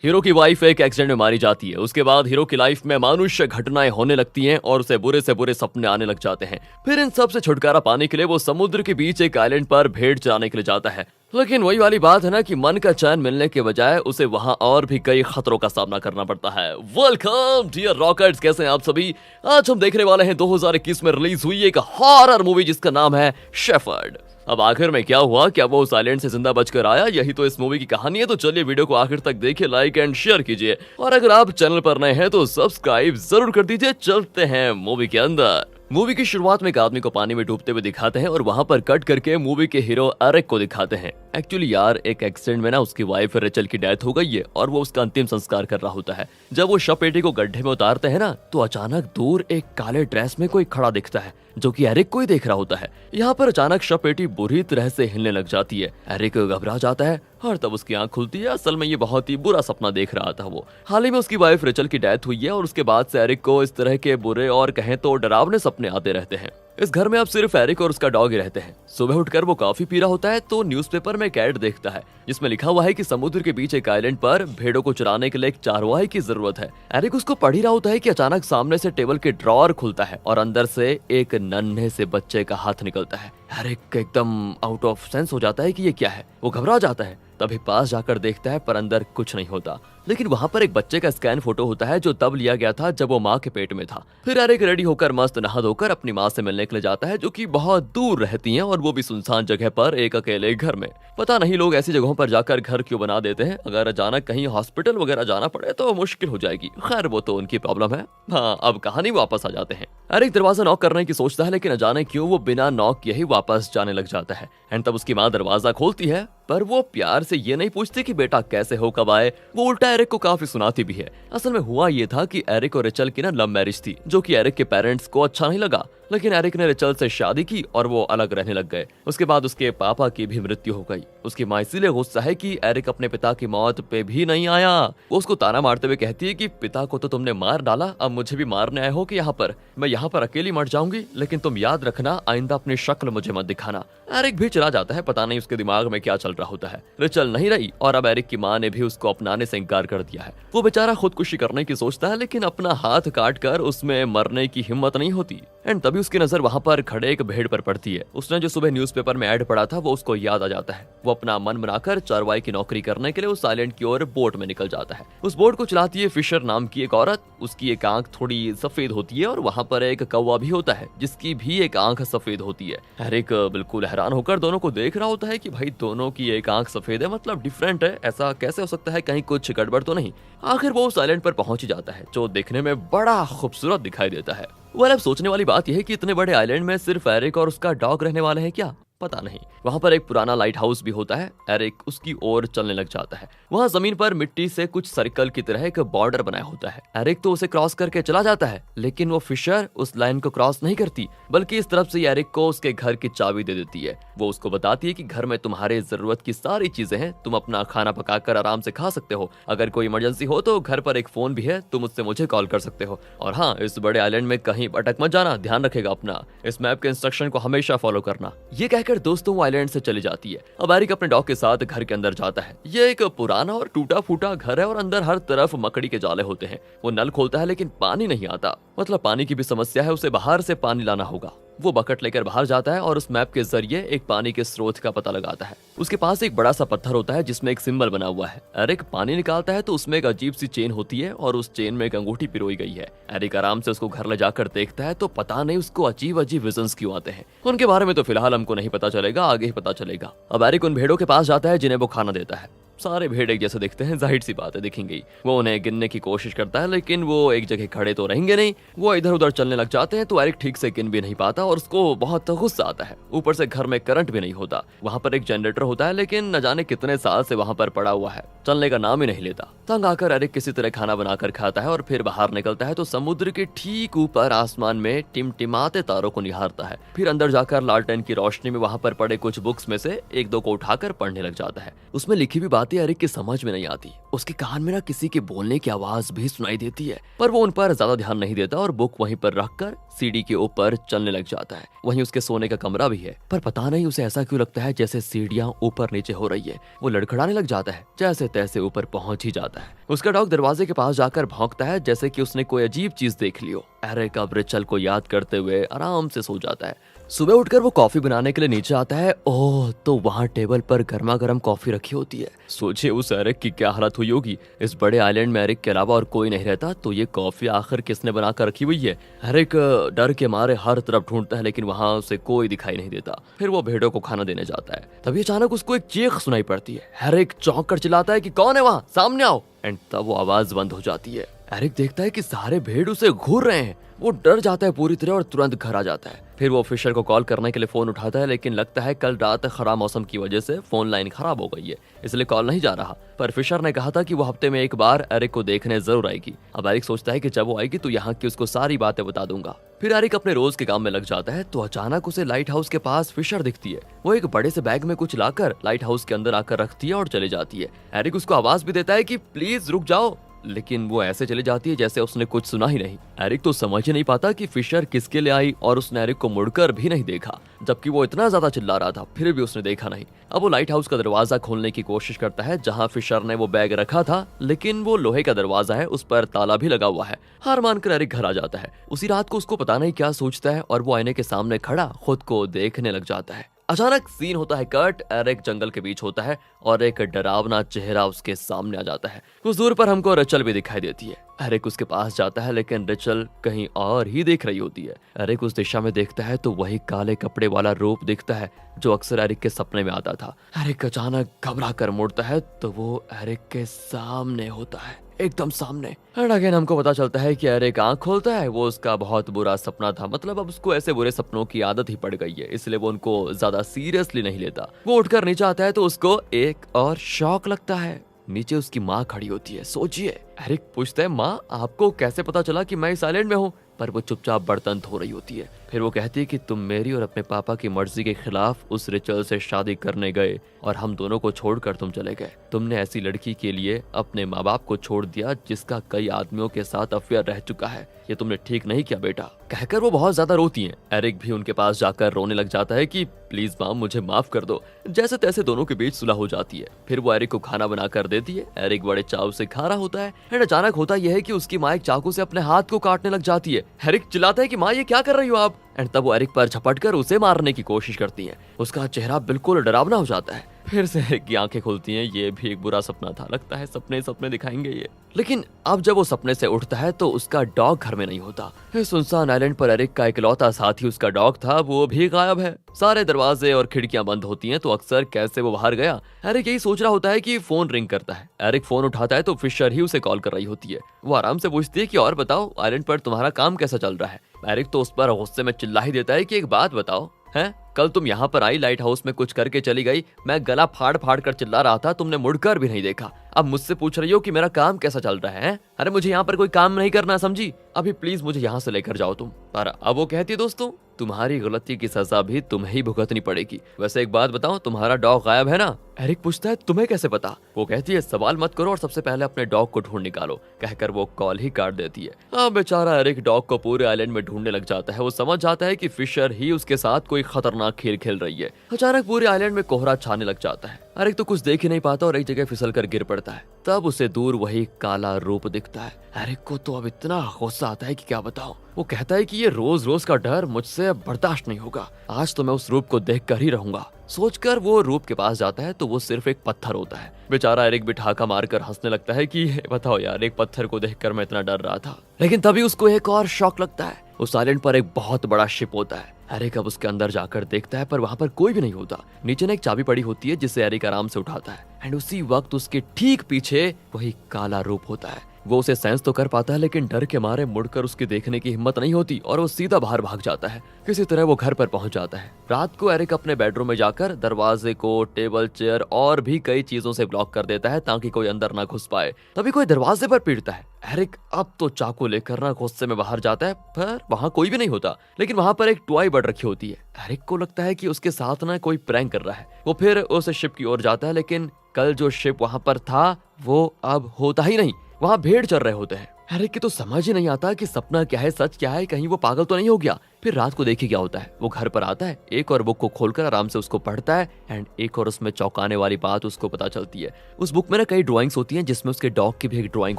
Hero की wife एक accident में मारी जाती है। उसके बाद हीरो की लाइफ में अमानुष्य घटनाएं होने लगती हैं और उसे बुरे से बुरे सपने आने लग जाते हैं। फिर इन सब से छुटकारा पाने के लिए वो समुद्र के बीच एक आइलैंड पर भेड़ चराने के लिए जाता है। लेकिन वही वाली बात है ना कि मन का चैन मिलने के बजाय उसे वहां और भी कई खतरों का सामना करना पड़ता है। वेलकम डियर रॉकेट्स, कैसे हैं आप सभी। आज हम देखने वाले हैं 2021 में रिलीज हुई एक हॉरर मूवी जिसका नाम है शेफर्ड। अब आखिर में क्या हुआ, क्या वो उस आइलैंड से जिंदा बचकर आया, यही तो इस मूवी की कहानी है। तो चलिए वीडियो को आखिर तक देखिए, लाइक एंड शेयर कीजिए और अगर आप चैनल पर नए हैं तो सब्सक्राइब जरूर कर दीजिए। चलते हैं मूवी के अंदर। मूवी की शुरुआत में एक आदमी को पानी में डूबते हुए दिखाते हैं और वहां पर कट करके मूवी के हीरो एरिक को दिखाते हैं। एक्चुअली यार, एक एक्सीडेंट में ना उसकी वाइफ रेचल की डेथ हो गई है और वो उसका अंतिम संस्कार कर रहा होता है। जब वो शव पेटी को गड्ढे में उतारते हैं ना, तो अचानक दूर एक काले ड्रेस में कोई खड़ा दिखता है जो कि एरिक को ही देख रहा होता है। यहाँ पर अचानक शव पेटी बुरी तरह से हिलने लग जाती है। एरिक घबरा जाता है और तब उसकी आंख खुलती है। असल में ये बहुत ही बुरा सपना देख रहा था। वो हाल ही में उसकी वाइफ रेचल की डेथ हुई है और उसके बाद से एरिक को इस तरह के बुरे और कहें तो डरावने सपने आते रहते हैं। इस घर में अब सिर्फ एरिक और उसका डॉग ही रहते हैं। सुबह उठकर वो कॉफी पी रहा होता है तो न्यूज़पेपर में एक ऐड देखता है जिसमें लिखा हुआ है कि समुद्र के बीच एक आइलैंड पर भेड़ों को चराने के लिए एक चारवाही की जरूरत है। एरिक उसको पढ़ ही रहा होता है कि अचानक सामने से टेबल के ड्रॉअर खुलता है और अंदर से एक नन्हे से बच्चे का हाथ निकलता है। एरिक एकदम आउट ऑफ सेंस हो जाता है कि ये क्या है। वो घबरा जाता है, तभी पास जाकर देखता है पर अंदर कुछ नहीं होता। लेकिन वहां पर एक बच्चे का स्कैन फोटो होता है जो तब लिया गया था जब वो माँ के पेट में था। फिर एरिक रेडी होकर मस्त नहा धोकर अपनी माँ से मिलने के लिए जाता है जो कि बहुत दूर रहती हैं और वो भी सुनसान जगह पर एक अकेले घर में। पता नहीं लोग ऐसी जगहों पर जाकर घर क्यों बना देते हैं। अगर अचानक कहीं हॉस्पिटल वगैरह जाना पड़े तो मुश्किल हो जाएगी। खैर वो तो उनकी प्रॉब्लम है। हाँ, अब कहानी वापस आ जाते हैं। एरिक दरवाजा नॉक करने की सोचता है लेकिन अजाने क्यों वो बिना नॉक किए ही वापस जाने लग जाता है। एंड तब उसकी माँ दरवाजा खोलती है पर वो प्यार से ये नहीं पूछती कि बेटा कैसे हो, कब आए। वो उल्टा एरिक को काफी सुनाती भी है। असल में हुआ ये था कि एरिक और रेचल की ना लव मैरिज थी जो कि एरिक के पेरेंट्स को अच्छा नहीं लगा। लेकिन एरिक ने रेचल से शादी की और वो अलग रहने लग गए। उसके बाद उसके पापा की भी मृत्यु हो गई। उसकी माँ इसीलिए गुस्सा है कि एरिक अपने पिता की मौत पे भी नहीं आया। वो उसको ताना मारते हुए कहती है कि पिता को तो तुमने मार डाला, अब मुझे भी मारने आए हो कि यहाँ पर मैं यहाँ पर अकेली मर जाऊंगी, लेकिन तुम याद रखना आइंदा अपनी शक्ल मुझे मत दिखाना। एरिक भी चला जाता है। पता नहीं उसके दिमाग में क्या चल रहा होता है। रेचल नहीं रही और अब एरिक की माँ ने भी उसको अपनाने से इनकार कर दिया है। वो बेचारा खुदकुशी करने की सोचता है लेकिन अपना हाथ काट कर उसमें मरने की हिम्मत नहीं होती। एंड तभी उसकी नजर वहां पर खड़े एक भेड़ पर पड़ती है। उसने जो सुबह न्यूज़पेपर में ऐड पढ़ा था वो उसको याद आ जाता है। वो अपना मन बनाकर चारवाई की नौकरी करने के लिए उस आइलैंड की ओर बोट में निकल जाता है। उस बोट को चलाती है फिशर नाम की एक औरत। उसकी एक आंख थोड़ी सफेद होती है और वहां पर एक कौवा भी होता है जिसकी भी एक आंख सफेद होती है। एरिक बिल्कुल हैरान होकर दोनों को देख रहा होता है कि भाई दोनों की एक आंख सफेद है, मतलब डिफरेंट है। ऐसा कैसे हो सकता है, कहीं कुछ गड़बड़ तो नहीं। आखिर वो उस आइलैंड पर पहुंच ही जाता है जो देखने में बड़ा खूबसूरत दिखाई देता है। वो अब सोचने वाली बात यह है कि इतने बड़े आइलैंड में सिर्फ एरिक और उसका डॉग रहने वाले हैं क्या, पता नहीं। वहां पर एक पुराना लाइट हाउस भी होता है। एरिक उसकी ओर चलने लग जाता है। वहां जमीन पर मिट्टी से कुछ सर्कल की तरह एक बॉर्डर बनाया होता है। एरिक तो उसे क्रॉस करके चला जाता है लेकिन वो फिशर उस लाइन को क्रॉस नहीं करती, बल्कि इस तरफ से एरिक को उसके घर की चाबी दे देती है। वो उसको बताती है कि घर में तुम्हारे जरूरत की सारी चीजें हैं, तुम अपना खाना पकाकर आराम से खा सकते हो। अगर कोई इमरजेंसी हो तो घर पर एक फोन भी है, तुम उससे मुझे कॉल कर सकते हो। और हाँ, इस बड़े आइलैंड में कहीं अटक मत जाना, ध्यान रखेगा अपना। इस मैप के इंस्ट्रक्शन को हमेशा फॉलो करना। ये कहकर दोस्तों आइलैंड से चली जाती है। अब एरिक अपने डॉग के साथ घर के अंदर जाता है। ये एक पुराना और टूटा फूटा घर है और अंदर हर तरफ मकड़ी के जाले होते हैं। वो नल खोलता है लेकिन पानी नहीं आता, मतलब पानी की भी समस्या है, उसे बाहर से पानी लाना होगा। वो बकेट लेकर बाहर जाता है और उस मैप के जरिए एक पानी के स्रोत का पता लगाता है। उसके पास एक बड़ा सा पत्थर होता है जिसमें एक सिंबल बना हुआ है। एरिक पानी निकालता है तो उसमें एक अजीब सी चेन होती है और उस चेन में एक अंगूठी पिरोई गई है। एरिक आराम से उसको घर ले जाकर देखता है तो पता नहीं उसको अजीब अजीब विजन्स क्यों आते हैं। उनके बारे में तो फिलहाल हमको नहीं पता चलेगा, आगे ही पता चलेगा। अब एरिक उन भेड़ों के पास जाता है जिन्हें वो खाना देता है। सारे भेड़ एक जैसे दिखते हैं, जाहिर सी बात है दिखेंगे। वो उन्हें गिनने की कोशिश करता है लेकिन वो एक जगह खड़े तो रहेंगे नहीं। वो इधर उधर चलने लग जाते हैं तो एरिक ठीक से गिन भी नहीं पाता और उसको बहुत गुस्सा आता है। ऊपर से घर में करंट भी नहीं होता। वहाँ पर एक जनरेटर होता है लेकिन न जाने कितने साल से वहाँ पर पड़ा हुआ है, चलने का नाम ही नहीं लेता। तंग आकर एरिक किसी तरह खाना बनाकर खाता है और फिर बाहर निकलता है तो समुद्र के ठीक ऊपर आसमान में टिमटिमाते तारों को निहारता है। फिर अंदर जाकर लालटेन की रोशनी में वहाँ पर पड़े कुछ बुक्स में से एक दो को उठाकर पढ़ने लग जाता है। उसमें लिखी हुई बातें एरिक की समझ में नहीं आती। उसके कान में ना किसी के बोलने की आवाज भी सुनाई देती है, पर वो उन पर ज्यादा ध्यान नहीं देता और बुक वहीं पर रखकर सीढ़ी के ऊपर चलने लग जाता है। वहीं उसके सोने का कमरा भी है, पर पता नहीं उसे ऐसा क्यों लगता है जैसे सीढ़ियां ऊपर नीचे हो रही है। वो लड़खड़ाने लग जाता है, जैसे तैसे ऊपर पहुंच ही जाता है। जाता है। उसका डॉग दरवाजे के पास जाकर भौंकता है जैसे कि उसने कोई अजीब चीज देख ली हो। एरिक अब रिचल को याद करते हुए आराम से सो जाता है। सुबह उठकर वो कॉफी बनाने के लिए नीचे आता है। ओह, तो वहाँ टेबल पर गर्मा गर्म कॉफी रखी होती है। सोचिए उस एरिक की क्या हालत हुई होगी। इस बड़े आइलैंड में एरिक के अलावा और कोई नहीं रहता, तो ये कॉफी आखिर किसने बनाकर रखी हुई है। एरिक डर के मारे हर तरफ ढूंढता है लेकिन वहाँ उसे कोई दिखाई नहीं देता। फिर वो भेड़ों को खाना देने जाता है। तभी अचानक उसको एक चीख सुनाई पड़ती है। एरिक चौंक कर चिल्लाता है कि कौन है वहाँ, सामने आओ। एंड तब वो आवाज बंद हो जाती है। एरिक देखता है कि सारे भेड़ उसे घूर रहे हैं। वो डर जाता है पूरी तरह और तुरंत घर आ जाता है। फिर वो फिशर को कॉल करने के लिए फोन उठाता है लेकिन लगता है कल रात खराब मौसम की वजह से फोन लाइन खराब हो गई है, इसलिए कॉल नहीं जा रहा। पर फिशर ने कहा था कि वो हफ्ते में एक बार एरिक को देखने जरूर आएगी। अब एरिक सोचता है कि जब वो आएगी तो यहाँ की उसको सारी बातें बता दूंगा। फिर एरिक अपने रोज के काम में लग जाता है तो अचानक उसे लाइट हाउस के पास फिशर दिखती है। वो एक बड़े से बैग में कुछ लाकर लाइट हाउस के अंदर आकर रखती है और चली जाती है। एरिक उसको आवाज भी देता है कि प्लीज रुक जाओ, लेकिन वो ऐसे चली जाती है जैसे उसने कुछ सुना ही नहीं। एरिक तो समझ ही नहीं पाता कि फिशर किसके लिए आई और उसने एरिक को मुड़कर भी नहीं देखा, जबकि वो इतना ज्यादा चिल्ला रहा था फिर भी उसने देखा नहीं। अब वो लाइट हाउस का दरवाजा खोलने की कोशिश करता है जहां फिशर ने वो बैग रखा था, लेकिन वो लोहे का दरवाजा है, उस पर ताला भी लगा हुआ है। हार मानकर एरिक घर आ जाता है। उसी रात को उसको पता नहीं क्या सोचता है और वो आईने के सामने खड़ा खुद को देखने लग जाता है। अचानक सीन होता है कट। एरिक जंगल के बीच होता है और एक डरावना चेहरा उसके सामने आ जाता है। कुछ दूर पर हमको रिचल भी दिखाई देती है। एरिक उसके पास जाता है लेकिन रिचल कहीं और ही देख रही होती है। एरिक उस दिशा में देखता है तो वही काले कपड़े वाला रूप दिखता है जो अक्सर एरिक के सपने में आता था। एरिक अचानक घबरा कर मुड़ता है तो वो एरिक के सामने होता है, एकदम सामने। एंड अगेन हमको पता चलता है कि एरिक आंख खोलता है, वो उसका बहुत बुरा सपना था। मतलब अब उसको ऐसे बुरे सपनों की आदत ही पड़ गई है, इसलिए वो उनको ज्यादा सीरियसली नहीं लेता। वो उठकर नीचे आता है तो उसको एक और शॉक लगता है। नीचे उसकी माँ खड़ी होती है। सोचिए, एरिक पूछता है माँ आपको कैसे पता चला कि मैं इस आइलैंड में हूँ, पर वो चुपचाप बर्तन धो रही होती है। फिर वो कहती है कि तुम मेरी और अपने पापा की मर्जी के खिलाफ उस रिचल से शादी करने गए और हम दोनों को छोड़कर तुम चले गए। तुमने ऐसी लड़की के लिए अपने माँ बाप को छोड़ दिया जिसका कई आदमियों के साथ अफेयर रह चुका है। ये तुमने ठीक नहीं किया बेटा। कहकर वो बहुत ज्यादा रोती हैं। एरिक भी उनके पास जाकर रोने लग जाता है कि प्लीज माँ मुझे माफ कर दो। जैसे तैसे दोनों के बीच सुलह हो जाती है। फिर वो एरिक को खाना बना कर देती है। एरिक बड़े चाव से खा रहा होता है एंड अचानक होता यह है कि उसकी माँ एक चाकू से अपने हाथ को काटने लग जाती है। एरिक चिल्लाता है कि माँ ये क्या कर रही हो आप। एंड तब वो एरिक पर झपटकर उसे मारने की कोशिश करती है। उसका चेहरा बिल्कुल डरावना हो जाता है। फिर से एरिक की आंखें खुलती हैं। ये भी एक बुरा सपना था, लगता है सपने सपने दिखाएंगे ये। लेकिन अब जब वो सपने से उठता है तो उसका डॉग घर में नहीं होता। इस सुनसान आइलैंड पर एरिक का इकलौता साथी उसका डॉग था, वो भी गायब है। सारे दरवाजे और खिड़कियां बंद होती हैं तो अक्सर कैसे वो बाहर गया। एरिक यही सोच रहा होता है कि फोन रिंग करता है। एरिक फोन उठाता है तो फिशर ही उसे कॉल कर रही होती है। वो आराम से पूछती है कि और बताओ आइलैंड पर तुम्हारा काम कैसा चल रहा है। एरिक तो उस पर गुस्से में चिल्ला ही देता है कि एक बात बताओ, हैं कल तुम यहाँ पर आई, लाइट हाउस में कुछ करके चली गई, मैं गला फाड़ फाड़ कर चिल्ला रहा था, तुमने मुड़कर भी नहीं देखा। अब मुझसे पूछ रही हो कि मेरा काम कैसा चल रहा है? अरे मुझे यहाँ पर कोई काम नहीं करना, समझी? अभी प्लीज मुझे यहाँ से लेकर जाओ तुम। पर अब वो कहती है दोस्तों तुम्हारी गलती की सजा भी तुम्हें ही भुगतनी पड़ेगी। वैसे एक बात बताओ, तुम्हारा डॉग गायब है ना? एरिक पूछता है तुम्हें कैसे पता? वो कहती है सवाल मत करो और सबसे पहले अपने डॉग को ढूंढ निकालो। कहकर वो कॉल ही काट देती है। अब बेचारा एरिक डॉग को पूरे आइलैंड में ढूंढने लग जाता है। वो समझ जाता है कि फिशर ही उसके साथ कोई खतरनाक खेल खेल रही है। अचानक पूरे आइलैंड में कोहरा छाने लग जाता है। एरिक तो कुछ देख ही नहीं पाता और एक जगह फिसल कर गिर पड़ता है। तब उसे दूर वही काला रूप दिखता है। एरिक को तो अब इतना गुस्सा आता है कि क्या बताऊं। वो कहता है कि ये रोज रोज का डर मुझसे बर्दाश्त नहीं होगा, आज तो मैं उस रूप को देख कर ही रहूंगा। सोचकर वो रूप के पास जाता है तो वो सिर्फ एक पत्थर होता है। बेचारा एरिक भी ठाका मारकर हंसने लगता है कि बताओ यार, एक पत्थर को देखकर मैं इतना डर रहा था। लेकिन तभी उसको एक और शौक लगता है। उस आइलैंड पर एक बहुत बड़ा शिप होता है। एरिक अब उसके अंदर जाकर देखता है पर वहां पर कोई भी नहीं होता। नीचे ना एक चाबी पड़ी होती है जिसे एरिक आराम से उठाता है एंड उसी वक्त उसके ठीक पीछे वही काला रूप होता है। वो उसे सेंस तो कर पाता है लेकिन डर के मारे मुड़कर उसके देखने की हिम्मत नहीं होती और वो सीधा बाहर भाग जाता है। किसी तरह वो घर पर पहुंच जाता है। रात को एरिक अपने बेडरूम में जाकर दरवाजे को, टेबल, चेयर और भी कई चीजों से ब्लॉक कर देता है ताकि कोई अंदर ना घुस पाए। तभी कोई दरवाजे पर पीटता है। एरिक अब तो चाकू लेकर ना गुस्से में बाहर जाता है पर वहां कोई भी नहीं होता। लेकिन वहां पर एक टॉय बर्ड रखी होती है। एरिक को लगता है कि उसके साथ ना कोई प्रैंक कर रहा है। वो फिर उस शिप की ओर जाता है लेकिन कल जो शिप वहां पर था वो अब होता ही नहीं। वहां भेड़ चर रहे होते हैं। एरिक की तो समझ ही नहीं आता कि सपना क्या है, सच क्या है, कहीं वो पागल तो नहीं हो गया। फिर रात को देखिए क्या होता है। वो घर पर आता है, एक और बुक को खोलकर आराम से उसको पढ़ता है एंड एक और उसमें चौंकाने वाली बात उसको पता चलती है। उस बुक में ना कई ड्राइंग्स होती हैं, जिसमें उसके डॉग की भी एक ड्राइंग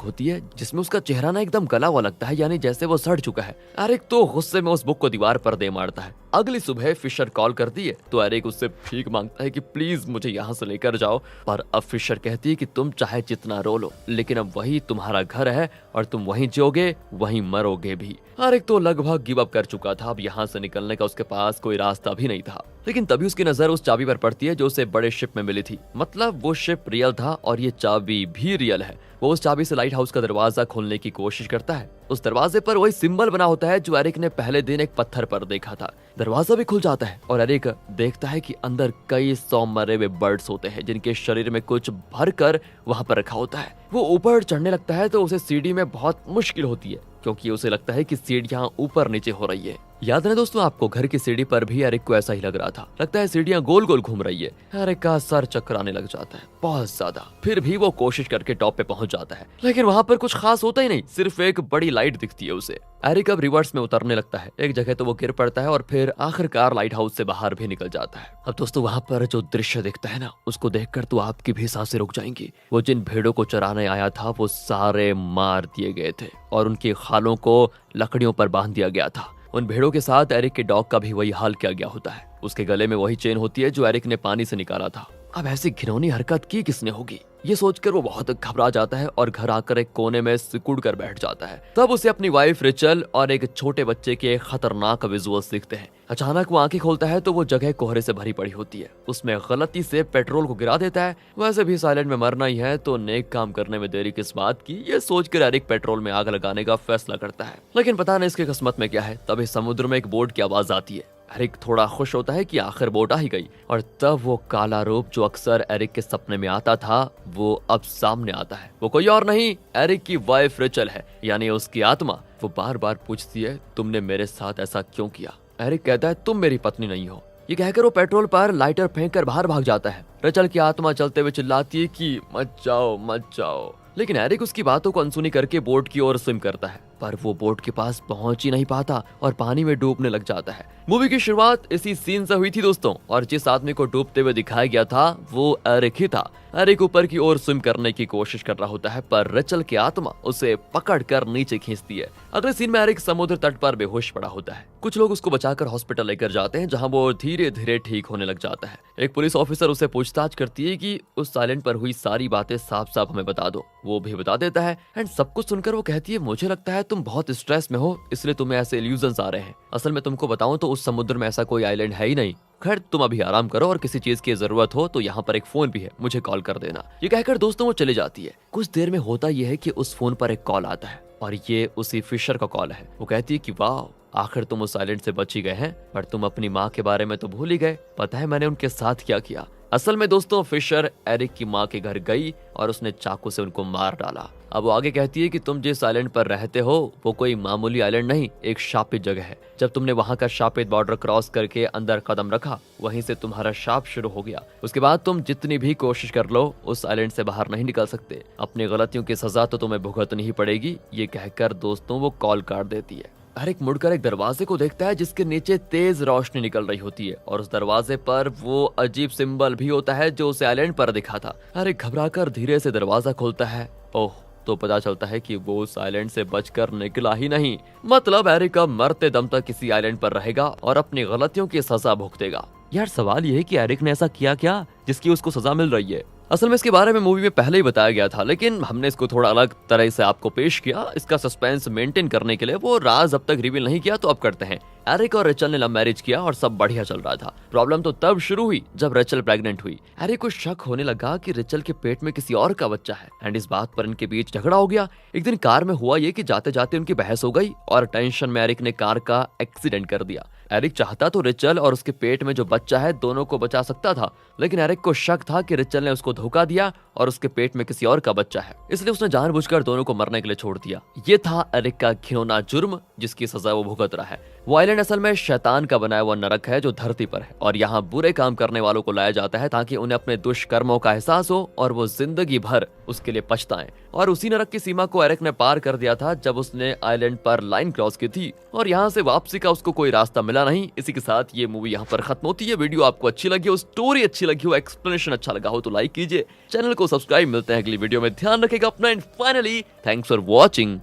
होती है, जिसमें उसका चेहरा ना एकदम गला हुआ लगता है, यानी जैसे वो सड़ चुका है। एरिक तो गुस्से में उस बुक को दीवार पर दे मारता है। अगली सुबह फिशर कॉल करती है तो एरिक उससे भीख मांगता है कि प्लीज मुझे यहाँ से लेकर जाओ, पर अब फिशर कहती है कि तुम चाहे जितना रो लो, लेकिन अब वही तुम्हारा घर है और तुम वहीं जियोगे वहीं मरोगे भी। एरिक तो लगभग गिव अप कर चुका था, अब यहाँ से निकलने का उसके पास कोई रास्ता भी नहीं था। लेकिन तभी उसकी नजर उस चाबी पर पड़ती है जो उसे बड़े शिप में मिली थी। मतलब वो शिप रियल था और ये चाबी भी रियल है। वो उस चाबी से लाइट हाउस का दरवाजा खोलने की कोशिश करता है। उस दरवाजे पर वही सिंबल बना होता है जो एरिक ने पहले दिन एक पत्थर पर देखा था। दरवाजा भी खुल जाता है और एरिक देखता है कि अंदर कई 100 मरे हुए बर्ड्स होते हैं, जिनके शरीर में कुछ भर कर वहां पर रखा होता है। वो ऊपर चढ़ने लगता है तो उसे सीढ़ी में बहुत मुश्किल होती है, क्योंकि उसे लगता है कि सीढ़ियां ऊपर नीचे हो रही है। याद है दोस्तों आपको, घर की सीढ़ी पर भी एरिक को ऐसा ही लग रहा था। लगता है सीढ़ियां गोल गोल घूम रही है। एरिक का सर चकराने लग जाता है बहुत ज्यादा। फिर भी वो कोशिश करके टॉप पे पहुंच जाता है, लेकिन वहां पर कुछ खास होता ही नहीं, सिर्फ एक बड़ी लाइट दिखती है उसे। एरिक अब रिवर्स में उतरने लगता है। एक जगह तो वो गिर पड़ता है और फिर आखिरकार लाइट हाउस से बाहर भी निकल जाता है। अब दोस्तों वहां पर जो दृश्य दिखता है ना, उसको देखकर तो आपकी भी सांसें रुक जाएंगी। वो जिन भेड़ों को चराने आया था वो सारे मार दिए गए थे और उनके खालों को लकड़ियों पर बांध दिया गया था। उन भेड़ों के साथ एरिक के डॉग का भी वही हाल किया गया होता है। उसके गले में वही चेन होती है जो एरिक ने पानी से निकाला था। अब ऐसी घिनौनी हरकत की किसने होगी, ये सोचकर वो बहुत घबरा जाता है और घर आकर एक कोने में सिकुड़ कर बैठ जाता है। तब उसे अपनी वाइफ रिचल और एक छोटे बच्चे के खतरनाक विजुअल्स दिखते हैं। अचानक वो आंखें खोलता है तो वो जगह कोहरे से भरी पड़ी होती है। उसमें गलती से पेट्रोल को गिरा देता है। वैसे भी साइलेंट में मरना ही है तो नेक काम करने में देरी किस बात की, ये सोचकर एरिक पेट्रोल में आग लगाने का फैसला करता है। लेकिन पता नहीं इसकी किस्मत में क्या है, तभी समुद्र में एक बोट की आवाज आती है। एरिक थोड़ा खुश होता है कि आखिर बोट आ ही गई, और तब वो काला रूप जो अक्सर एरिक के सपने में आता था वो अब सामने आता है। वो कोई और नहीं, एरिक की वाइफ रिचल है, यानी उसकी आत्मा। वो बार बार पूछती है तुमने मेरे साथ ऐसा क्यों किया। एरिक कहता है तुम मेरी पत्नी नहीं हो। ये कहकर वो पेट्रोल पर लाइटर फेंक कर बाहर भाग जाता है। रिचल की आत्मा चलते हुए चिल्लाती है कि मत जाओ मत जाओ, लेकिन एरिक उसकी बातों को अनसुनी करके बोट की ओर स्विम करता है, पर वो बोट के पास पहुंच ही नहीं पाता और पानी में डूबने लग जाता है। मूवी की शुरुआत इसी सीन से हुई थी दोस्तों, और जिस आदमी को डूबते हुए दिखाया गया था वो एरिक ही था। एरिक ऊपर की ओर स्विम करने की कोशिश कर रहा होता है, पर रिचल की आत्मा उसे पकड़कर नीचे खींचती है। अगले सीन में एरिक समुद्र तट पर बेहोश पड़ा होता है। कुछ लोग उसको बचाकर हॉस्पिटल लेकर जाते हैं, जहां वो धीरे धीरे ठीक होने लग जाता है। एक पुलिस ऑफिसर उसे पूछताछ करती है कि उस साइलेंट पर हुई सारी बातें साफ साफ हमें बता दो। वो भी बता देता है एंड सब कुछ सुनकर वो कहती है मुझे लगता है तुम बहुत स्ट्रेस में हो, इसलिए तुम्हें ऐसे इल्यूजन्स आ रहे हैं। असल में तुमको बताऊं तो उस समुद्र में ऐसा कोई आइलैंड है ही नहीं। खैर तुम अभी आराम करो और किसी चीज की जरूरत हो तो यहाँ पर एक फोन भी है, मुझे कॉल कर देना। ये कहकर दोस्तों वो चली जाती है। कुछ देर में होता यह है कि उस फोन पर एक कॉल आता है और ये उसी फिशर का कॉल है। वो कहती है कि वाह आखिर तुम उस आइलैंड से बच ही गए हैं, पर तुम अपनी माँ के बारे में तो भूल ही गए। पता है मैंने उनके साथ क्या किया। असल में दोस्तों फिशर एरिक की माँ के घर गई और उसने चाकू से उनको मार डाला। अब वो आगे कहती है कि तुम जिस आइलैंड पर रहते हो वो कोई मामूली आइलैंड नहीं, एक शापित जगह है। जब तुमने वहां का शापित बॉर्डर क्रॉस करके अंदर कदम रखा, वहीं से तुम्हारा शाप शुरू हो गया। उसके बाद तुम जितनी भी कोशिश कर लो उस आइलैंड से बाहर नहीं निकल सकते। अपनी गलतियों की सजा तो तुम्हें भुगतनी ही पड़ेगी। ये कहकर दोस्तों वो कॉल काट देती है। एरिक मुड़कर एक दरवाजे को देखता है जिसके नीचे तेज रोशनी निकल रही होती है, और उस दरवाजे पर वो अजीब सिंबल भी होता है जो उसे आइलैंड पर दिखा था। एरिक घबराकर धीरे से दरवाजा खोलता है। ओह, तो पता चलता है कि वो उस आइलैंड से बचकर निकला ही नहीं। मतलब एरिक अब मरते दम तक किसी आइलैंड पर रहेगा और अपनी गलतियों की सजा भुगतेगा। यार सवाल ये है कि एरिक ने ऐसा किया क्या जिसकी उसको सजा मिल रही है। असल में इसके बारे में मूवी में पहले ही बताया गया था, लेकिन हमने इसको थोड़ा अलग तरह से आपको पेश किया। इसका सस्पेंस मेंटेन करने के लिए वो राज अब तक रिवील नहीं किया, तो अब करते हैं। एरिक और रेचल ने लव मैरिज किया और सब बढ़िया चल रहा था। प्रॉब्लम तो तब शुरू हुई जब रेचल प्रेग्नेंट हुई। एरिक को शक होने लगा कि रेचल के पेट में किसी और का बच्चा है, एंड इस बात पर इनके बीच झगड़ा हो गया। एक दिन कार में हुआ ये कि जाते जाते उनकी बहस हो गई और टेंशन में एरिक ने कार का एक्सीडेंट कर दिया। एरिक चाहता तो रेचल और उसके पेट में जो बच्चा है दोनों को बचा सकता था, लेकिन एरिक को शक था कि रेचल ने उसको धोखा दिया और उसके पेट में किसी और का बच्चा है, इसलिए उसने जानबूझकर दोनों को मरने के लिए छोड़ दिया। ये था एरिक का घिनौना जुर्म जिसकी सजा वो भुगत रहा है। वो आइलैंड असल में शैतान का बनाया हुआ नरक है जो धरती पर है, और यहाँ बुरे काम करने वालों को लाया जाता है ताकि उन्हें अपने दुष्कर्मों का एहसास हो और वो जिंदगी भर उसके लिए पछताएं। और उसी नरक की सीमा को एरिक ने पार कर दिया था जब उसने आइलैंड पर लाइन क्रॉस की थी, और यहाँ से वापसी का उसको कोई रास्ता मिला नहीं। इसी के साथ ये मूवी यहाँ पर खत्म होती है। वीडियो आपको अच्छी लगी हो, स्टोरी अच्छी लगी हो, एक्सप्लेनेशन अच्छा लगा हो तो लाइक कीजिए, चैनल को सब्सक्राइब। मिलते हैं अगली वीडियो में, ध्यान रखिएगा अपना, and finally thanks for watching.